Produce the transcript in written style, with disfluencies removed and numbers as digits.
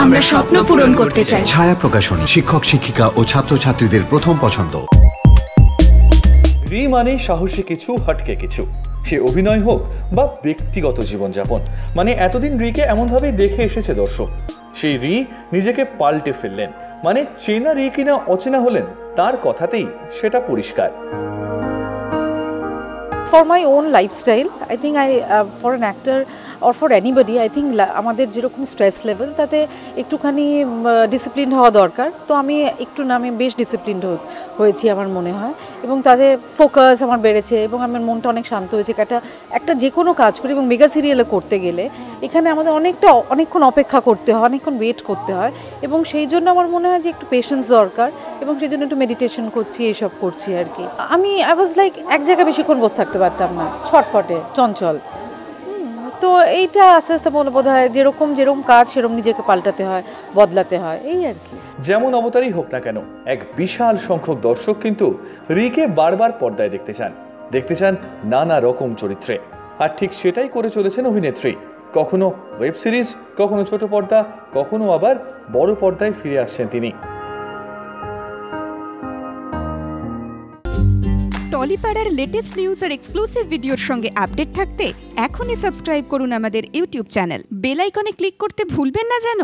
আমরা স্বপ্ন পূরণ করতে চাই। ছায়া প্রকাশনী, শিক্ষক শিক্ষিকা ও ছাত্রছাত্রীদের প্রথম পছন্দ। রি মানে সাহসী কিছু, হটকে কিছু। সে অভিনয় হোক বা ব্যক্তিগত জীবনযাপন, মানে এতদিন রিকে এমনভাবেই দেখে এসেছে দর্শক। সেই রি নিজেকে পাল্টে ফেললেন, মানে চেনা রি কিনা অচেনা হলেন তার কথাতেই সেটা পরিষ্কার। For my own lifestyle, I think for an actor or for anybody, I think আমাদের যেরকম স্ট্রেস লেভেল তাতে একটুখানি ডিসিপ্লিন হওয়া দরকার। তো আমি বেশ ডিসিপ্লিনড হয়েছি আমার মনে হয়, এবং তাদের ফোকাস আমার বেড়েছে এবং আমার মনটা অনেক শান্ত হয়েছে। একটা যে কোনো কাজ করি, এবং মেগা সিরিয়ালে করতে গেলে এখানে আমাদের অনেকক্ষণ অপেক্ষা করতে হয়, অনেকক্ষণ ওয়েট করতে হয়, এবং সেই জন্য আমার মনে হয় যে একটু পেশেন্স দরকার, এবং সেই জন্য একটু মেডিটেশন করছি, এইসব করছি আর কি। আই ওয়াজ লাইক এক জায়গায় বেশিক্ষণ বসে থাকতে পারতাম না, ছটপটে চঞ্চল। তো এইটা আস্তে আস্তে বোধ হয় যেরকম কাজ সেরকম নিজেকে পাল্টাতে হয়, বদলাতে হয়, এই আর কি। যেমন অবতারই হোক না কেন, এক বিশাল সংখ্যক দর্শক কিন্তু রিকে বারবার পর্দায় দেখতে চান নানা রকম চরিত্রে। আর ঠিক সেটাই করে চলেছেন অভিনেত্রী। কখনো ওয়েব সিরিজ, কখনো ছোট পর্দা, কখনো আবার বড় পর্দায় ফিরে আসছেন তিনি। টলিপাড়ার লেটেস্ট নিউজ আর এক্সক্লুসিভ ভিডিওর সঙ্গে আপডেট থাকতে এখনই সাবস্ক্রাইব করুন আমাদের ইউটিউব চ্যানেল। বেল আইকনে ক্লিক করতে ভুলবেন না যেন।